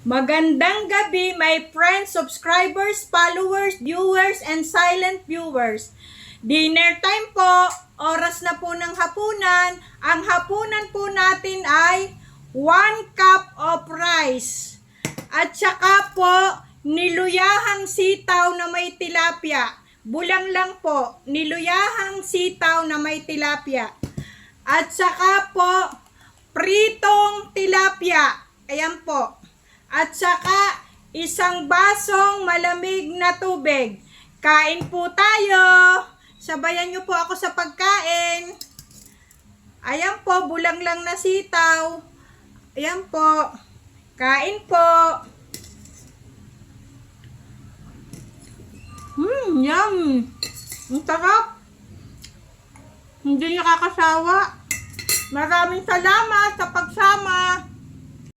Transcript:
Magandang gabi, my friends, subscribers, followers, viewers, and silent viewers. Dinner time po, oras na po ng hapunan. Ang hapunan po natin ay 1 cup of rice. At saka po, niluyahang sitaw na may tilapia. Bulang lang po, niluyahang sitaw na may tilapia. At saka po, pritong tilapia. Ayan po. At saka, isang basong malamig na tubig. Kain po tayo. Sabayan niyo po ako sa pagkain. Ayan po, bulang lang na sitaw. Ayan po. Kain po. Yum. Ang sarap. Hindi nakakasawa. Maraming salamat sa pagsama.